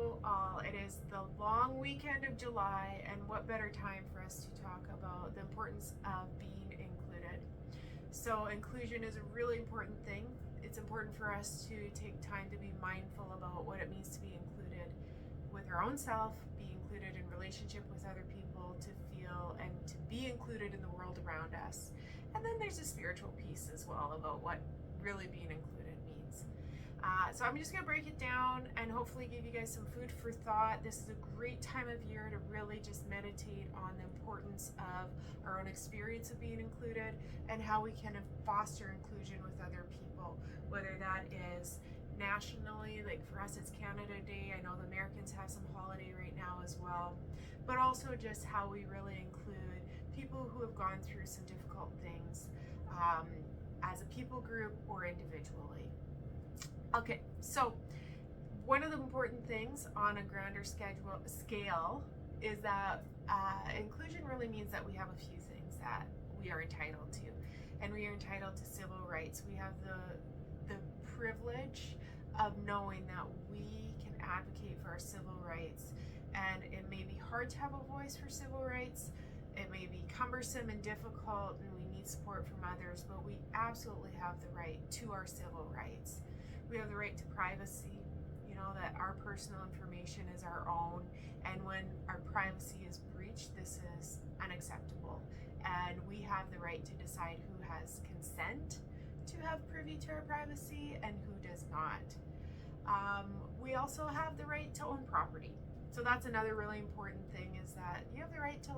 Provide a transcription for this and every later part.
you all. It is the long weekend of July, and what better time for us to talk about the importance of being included. So inclusion is a really important thing. It's important for us to take time to be mindful about what it means to be included with our own self, be included in relationship with other people, to feel and to be included in the world around us. And then there's a spiritual piece as well about what really being included means. So I'm just going to break it down and hopefully give you guys some food for thought. This is a great time of year to really just meditate on the importance of our own experience of being included and how we can foster inclusion with other people, whether that is nationally, like for us it's Canada Day. I know the Americans have some holiday right now as well, but also just how we really include people who have gone through some difficult things as a people group or individually. Okay, so one of the important things on a grander scale is that inclusion really means that we have a few things that we are entitled to, and we are entitled to civil rights. We have the privilege of knowing that we can advocate for our civil rights, and it may be hard to have a voice for civil rights. It may be cumbersome and difficult, and we need support from others, but we absolutely have the right to our civil rights. We have the right to privacy, that our personal information is our own, and when our privacy is breached, this is unacceptable. And we have the right to decide who has consent to have privy to our privacy and who does not. We also have the right to own property. So that's another really important thing, is that you have the right to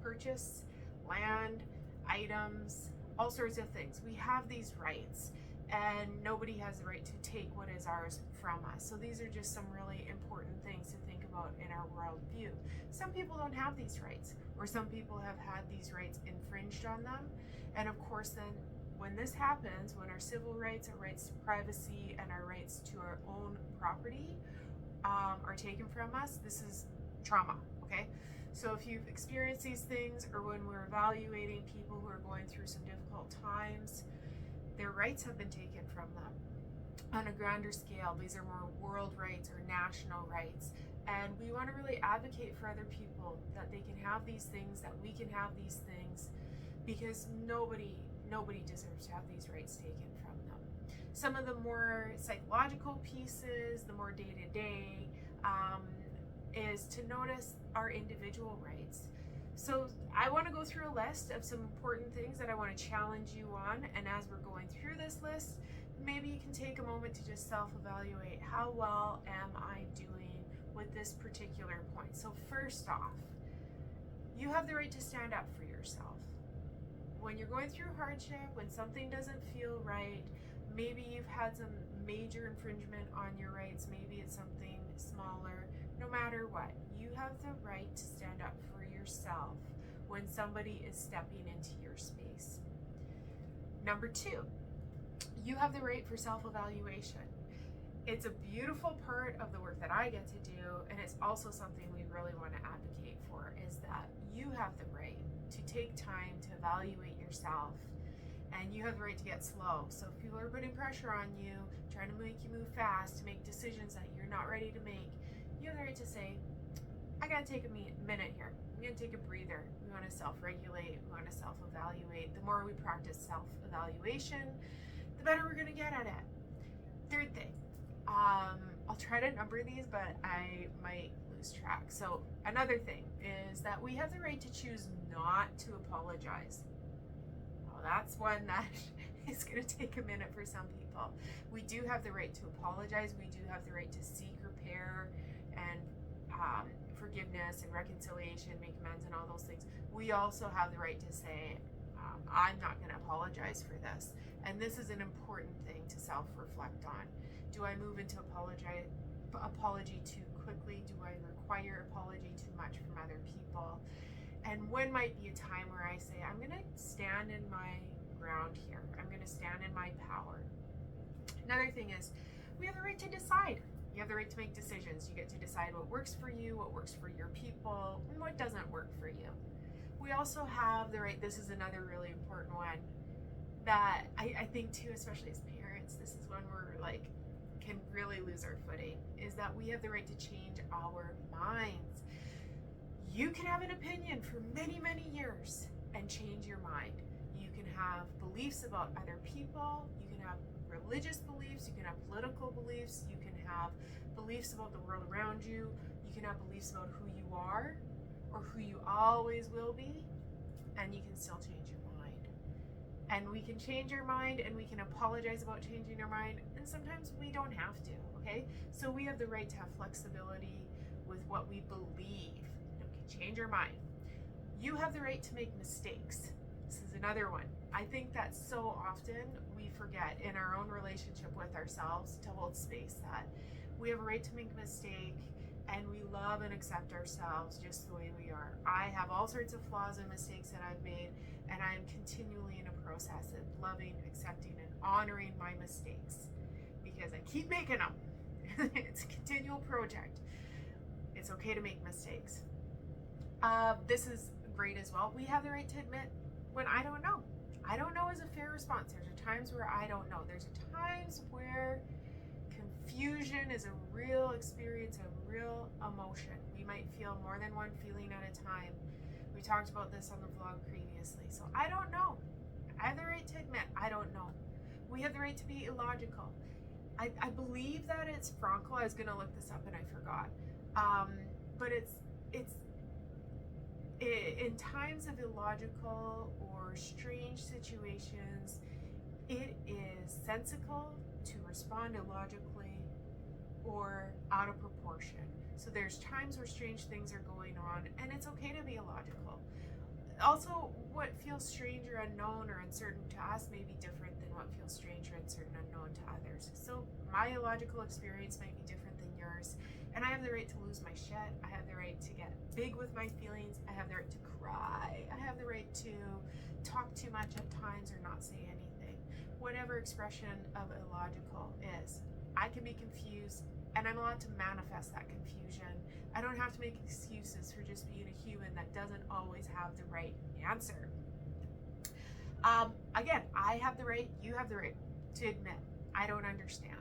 purchase land, items, all sorts of things. We have these rights, and nobody has the right to take what is ours from us. So these are just some really important things to think about in our worldview. Some people don't have these rights, or some people have had these rights infringed on them. And of course, then when this happens, when our civil rights, our rights to privacy, and our rights to our own property are taken from us, this is trauma, okay? So if you've experienced these things, or when we're evaluating people who are going through some difficult times, their rights have been taken from them. On a grander scale, these are more world rights or national rights, and we want to really advocate for other people that they can have these things, that we can have these things, because nobody deserves to have these rights taken from them. Some of the more psychological pieces, the more day-to-day, is to notice our individual rights. So I want to go through a list of some important things that I want to challenge you on, and as we're going through this list, maybe you can take a moment to just self-evaluate, how well am I doing with this particular point? So first off, you have the right to stand up for yourself. When you're going through hardship, when something doesn't feel right, maybe you've had some major infringement on your rights, maybe it's something smaller, no matter what, you have the right to stand up for yourself when somebody is stepping into your space. Number two, you have the right for self-evaluation. It's a beautiful part of the work that I get to do, and it's also something we really want to advocate for, is that you have the right to take time to evaluate yourself, and you have the right to get slow. So if people are putting pressure on you, trying to make you move fast, to make decisions that you're not ready to make, you have the right to say, I gotta take a minute here. I'm gonna take a breather. We want to self-regulate. We want to self-evaluate. The more we practice self-evaluation, the better we're gonna get at it. Third thing, I'll try to number these, but I might lose track. So another thing is that we have the right to choose not to apologize. Well, that's one that is gonna take a minute for some people. We do have the right to apologize. We do have the right to seek repair and forgiveness and reconciliation, make amends and all those things. We also have the right to say, I'm not going to apologize for this. And this is an important thing to self-reflect on. Do I move into apology too quickly? Do I require apology too much from other people? And when might be a time where I say, I'm going to stand in my ground here. I'm going to stand in my power. Another thing is, we have the right to decide. You have the right to make decisions. You get to decide what works for you, what works for your people, and what doesn't work for you. We also have the right, this is another really important one, that I think too, especially as parents, this is when we're can really lose our footing is that we have the right to change our minds. You can have an opinion for many, many years and change your mind. You can have beliefs about other people. You can have religious beliefs. You can have political beliefs. You can have beliefs about the world around you. You can have beliefs about who you are or who you always will be, and you can still change your mind. And we can change our mind, and we can apologize about changing our mind, and sometimes we don't have to, okay? So we have the right to have flexibility with what we believe. And we can change our mind. You have the right to make mistakes. This is another one. I think that so often we forget in our own relationship with ourselves to hold space that we have a right to make a mistake, and we love and accept ourselves just the way we are. I have all sorts of flaws and mistakes that I've made, and I am continually in a process of loving, accepting, and honoring my mistakes because I keep making them. It's a continual project. It's okay to make mistakes. This is great as well. We have the right to admit when I don't know. I don't know is a fair response. There's times where I don't know. There's times where confusion is a real experience, a real emotion. We might feel more than one feeling at a time. We talked about this on the vlog previously. So I don't know. I have the right to admit I don't know. We have the right to be illogical. I believe that it's Frankel. I was going to look this up and I forgot. But it's in times of illogical or strange situations, it is sensical to respond illogically or out of proportion. So there's times where strange things are going on, and it's okay to be illogical. Also, what feels strange or unknown or uncertain to us may be different than what feels strange or uncertain unknown to others. So my illogical experience might be different than yours, and I have the right to lose my shit. I have the right to get big with my feelings. I have the right to cry. I have the right to talk too much at times or not say anything. Whatever expression of illogical is, I can be confused, and I'm allowed to manifest that confusion. I don't have to make excuses for just being a human that doesn't always have the right answer. Again, I have the right, you have the right to admit, I don't understand.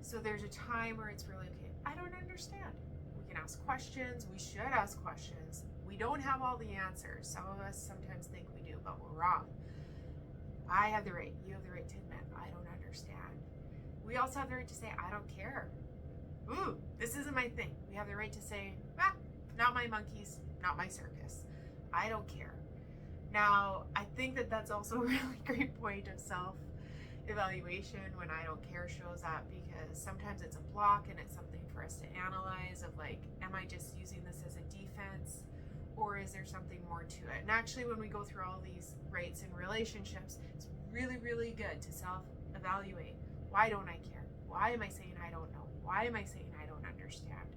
So there's a time where it's really okay. I don't understand. We can ask questions. We should ask questions. We don't have all the answers. Some of us sometimes think we do, but we're wrong. I have the right, you have the right to admit, I don't understand. We also have the right to say, I don't care. Ooh, this isn't my thing. We have the right to say, not my monkeys, not my circus. I don't care. Now, I think that that's also a really great point of self-evaluation when I don't care shows up, because sometimes it's a block and it's something for us to analyze of like, am I just using this as a defense, or is there something more to it? And actually, when we go through all these rights and relationships, it's really, really good to self-evaluate. Why don't I care? Why am I saying I don't know? Why am I saying I don't understand?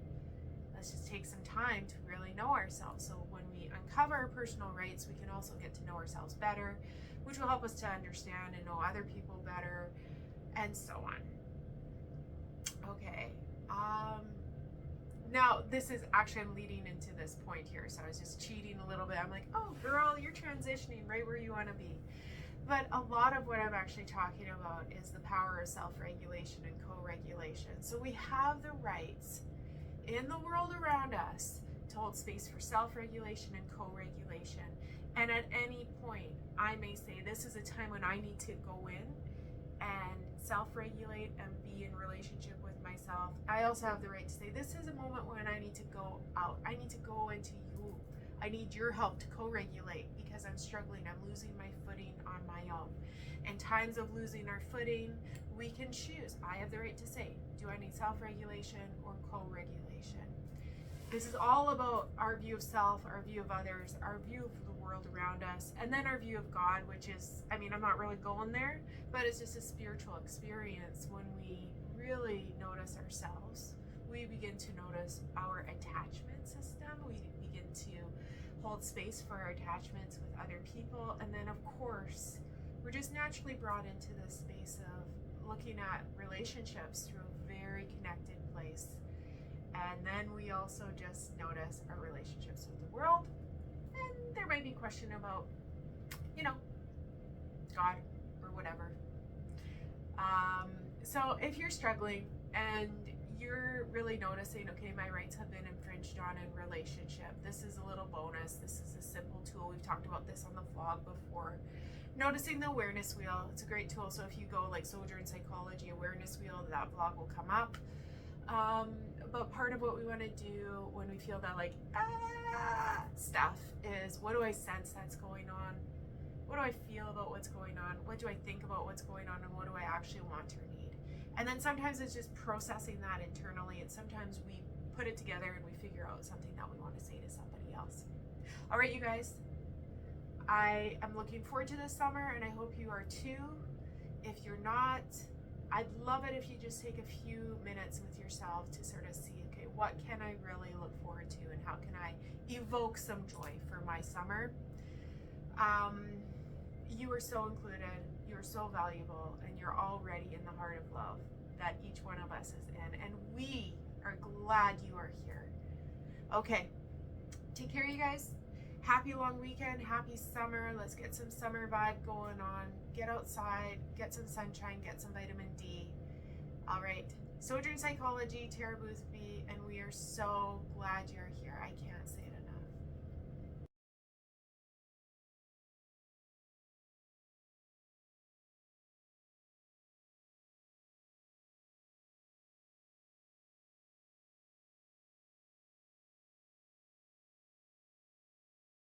Let's just take some time to really know ourselves. So when we uncover our personal rights, we can also get to know ourselves better, which will help us to understand and know other people better, and so on. Okay. Now, this is actually, I'm leading into this point here, so I was just cheating a little bit. I'm like, oh, girl, you're transitioning right where you want to be. But a lot of what I'm actually talking about is the power of self-regulation and co-regulation. So we have the rights in the world around us to hold space for self-regulation and co-regulation. And at any point, I may say, this is a time when I need to go in and self-regulate and be in relationship with myself. I also have the right to say, this is a moment when I need to go out. I need to go into you. I need your help to co-regulate because I'm struggling. I'm losing my footing on my own. In times of losing our footing, we can choose. I have the right to say, do I need self-regulation or co-regulation? This is all about our view of self, our view of others, our view of the world around us, and then our view of God, which is, I mean, I'm not really going there, but it's just a spiritual experience. When we really notice ourselves, we begin to notice our attachment system. We begin to hold space for our attachments with other people. And then, of course, we're just naturally brought into this space of looking at relationships through a very connected place. And then we also just notice our relationships with the world. And there might be a question about, God or whatever. So if you're struggling and you're really noticing, okay, my rights have been infringed on in relationship, this is a little bonus. This is a simple tool. We've talked about this on the vlog before. Noticing the awareness wheel, it's a great tool. So if you go like Sojourn Psychology awareness wheel, that vlog will come up. But part of what we want to do when we feel that like stuff is, what do I sense that's going on? What do I feel about what's going on? What do I think about what's going on? And what do I actually want or need? And then sometimes it's just processing that internally, and sometimes we put it together and we figure out something that we want to say to somebody else. All right, you guys, I am looking forward to this summer, and I hope you are too. If you're not, I'd love it if you just take a few minutes with yourself to sort of see, okay, what can I really look forward to, and how can I evoke some joy for my summer? You are so included, you're so valuable, and you're already in the heart of love that each one of us is in, and we are glad you are here. Okay, take care, you guys. Happy long weekend, happy summer. Let's get some summer vibe going on. Get outside, get some sunshine, get some vitamin D. All right, Sojourn Psychology, Tara Boothby, and we are so glad you're here. I can't say it enough.